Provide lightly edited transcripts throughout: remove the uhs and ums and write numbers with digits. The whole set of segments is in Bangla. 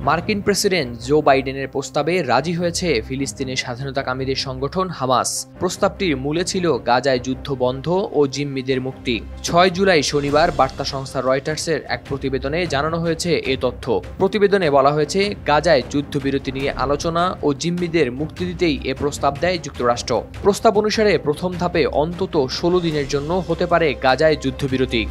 মার্কিন প্রেসিডেন্ট জো বাইডেনের প্রস্তাবে রাজি হয়েছে ফিলিস্তিনের স্বাধীনতাকামীদের সংগঠন হামাস। প্রস্তাবটির মূলে ছিল গাজায় যুদ্ধ বন্ধ ও জিম্মিদের মুক্তি। 6 জুলাই শনিবার বার্তা সংস্থা রয়টার্সের এক প্রতিবেদনে জানানো হয়েছে এ তথ্য। প্রতিবেদনে বলা হয়েছে, গাজায় যুদ্ধবিরতি নিয়ে আলোচনা ও জিম্মিদের মুক্তি দিতেই এ প্রস্তাব দেয় যুক্তরাষ্ট্র। প্রস্তাব অনুসারে প্রথম ধাপে অন্তত 16 দিনের জন্য হতে পারে গাজায় যুদ্ধবিরতি।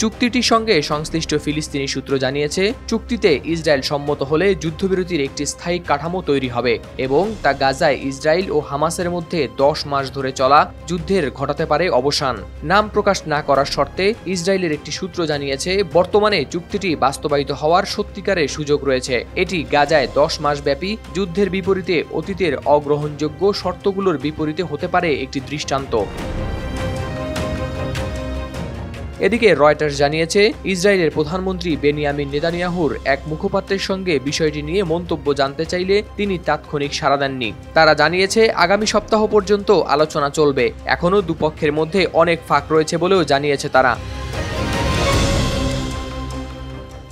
চুক্তিটির সঙ্গে সংশ্লিষ্ট ফিলিস্তিনি সূত্র জানিয়েছে, চুক্তিতে ইসরায়েল সম্মত হলে যুদ্ধবিরতির একটি স্থায়ী কাঠামো তৈরি হবে এবং তা গাজায় ইসরায়েল ও হামাসের মধ্যে 10 মাস ধরে চলা যুদ্ধের ঘটাতে পারে অবসান। নাম প্রকাশ না করার শর্তে ইসরায়েলের একটি সূত্র জানিয়েছে, বর্তমানে চুক্তিটি বাস্তবায়িত হওয়ার সত্যিকারের সুযোগ রয়েছে। এটি গাজায় 10 মাস ব্যাপী যুদ্ধের বিপরীতে অতীতের অগ্রহণযোগ্য শর্তগুলোর বিপরীতে হতে পারে একটি দৃষ্টান্ত। এদিকে রয়টার্স জানিয়েছে, ইসরায়েলের প্রধানমন্ত্রী বেনিয়ামিন নেতানিয়াহুর এক মুখপাত্রের সঙ্গে বিষয়টি নিয়ে মন্তব্য জানতে চাইলে তিনি তাৎক্ষণিক সাড়া দেননি। তারা জানিয়েছে, আগামী সপ্তাহ পর্যন্ত আলোচনা চলবে। এখনও দুপক্ষের মধ্যে অনেক ফাঁক রয়েছে বলেও জানিয়েছে তারা।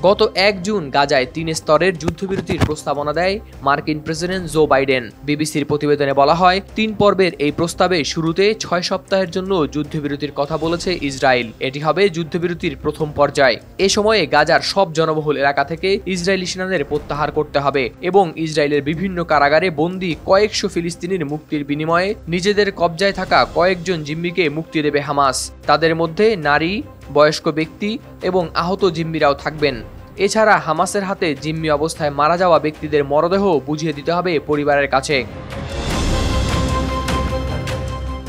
গত 1 জুন গাজায় 3 স্তরের যুদ্ধবিরতির প্রস্তাবনা দেয় মার্কিন প্রেসিডেন্ট জো বাইডেন। বিবিসির প্রতিবেদনে বলা হয়, 3 পর্বের এই প্রস্তাবে শুরুতে 6 সপ্তাহের জন্য যুদ্ধবিরতির কথা বলেছে ইসরায়েল। এটি হবে যুদ্ধবিরতির প্রথম পর্যায়। এ সময়ে গাজার সব জনবহুল এলাকা থেকে ইসরায়েলি সেনাদের প্রত্যাহার করতে হবে এবং ইসরায়েলের বিভিন্ন কারাগারে বন্দী কয়েকশো ফিলিস্তিনির মুক্তির বিনিময়ে নিজেদের কবজায় থাকা কয়েকজন জিম্মিকে মুক্তি দেবে হামাস। তাদের মধ্যে নারী, বয়স্ক ব্যক্তি এবং আহত জিম্মিরাও থাকবেন। এছাড়া হামাসের হাতে জিম্মি অবস্থায় মারা যাওয়া ব্যক্তিদের মরদেহ বুঝিয়ে দিতে হবে পরিবারের কাছে।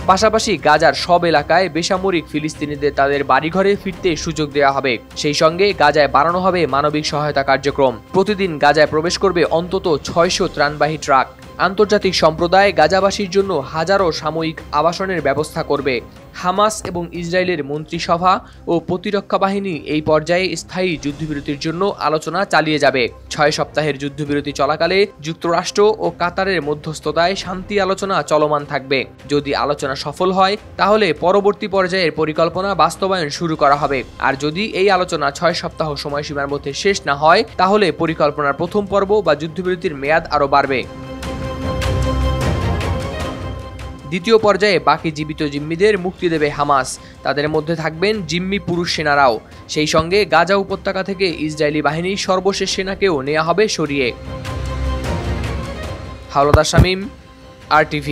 পাশাপাশি গাজার সব এলাকায় বেসামরিক ফিলিস্তিনিদের তাদের বাড়িঘরে ফিরতে সুযোগ দেওয়া হবে। সেই সঙ্গে গাজায় বাড়ানো হবে মানবিক সহায়তা কার্যক্রম। প্রতিদিন গাজায় প্রবেশ করবে অন্তত 600 ত্রাণবাহী ট্রাক। আন্তর্জাতিক সম্প্রদায় গাজাবাসীর জন্য হাজারো সাময়িক আবাসনের ব্যবস্থা করবে। হামাস এবং ইসরায়েলের মন্ত্রিসভা ও প্রতিরক্ষা বাহিনী এই পর্যায়ে স্থায়ী যুদ্ধবিরতির জন্য আলোচনা চালিয়ে যাবে। 6 সপ্তাহের যুদ্ধবিরতি চলাকালে যুক্তরাষ্ট্র ও কাতারের মধ্যস্থতায় শান্তি আলোচনা চলমান থাকবে। যদি আলোচনা সফল হয়, তাহলে পরবর্তী পর্যায়ের পরিকল্পনা বাস্তবায়ন শুরু করা হবে। আর যদি এই আলোচনা 6 সপ্তাহ সময়সীমার মধ্যে শেষ না হয়, তাহলে পরিকল্পনার প্রথম পর্ব বা যুদ্ধবিরতির মেয়াদ আরও বাড়বে। দ্বিতীয় পর্যায়ে বাকি জীবিত জিম্মিদের মুক্তি দেবে হামাস। তাদের মধ্যে থাকবেন জিম্মি পুরুষ সেনারাও। সেই সঙ্গে গাজা উপত্যকা থেকে ইসরায়েলি বাহিনীর সর্বশেষ সেনাকেও নেওয়া হবে সরিয়ে। হাওলাদার শামীম, RTV।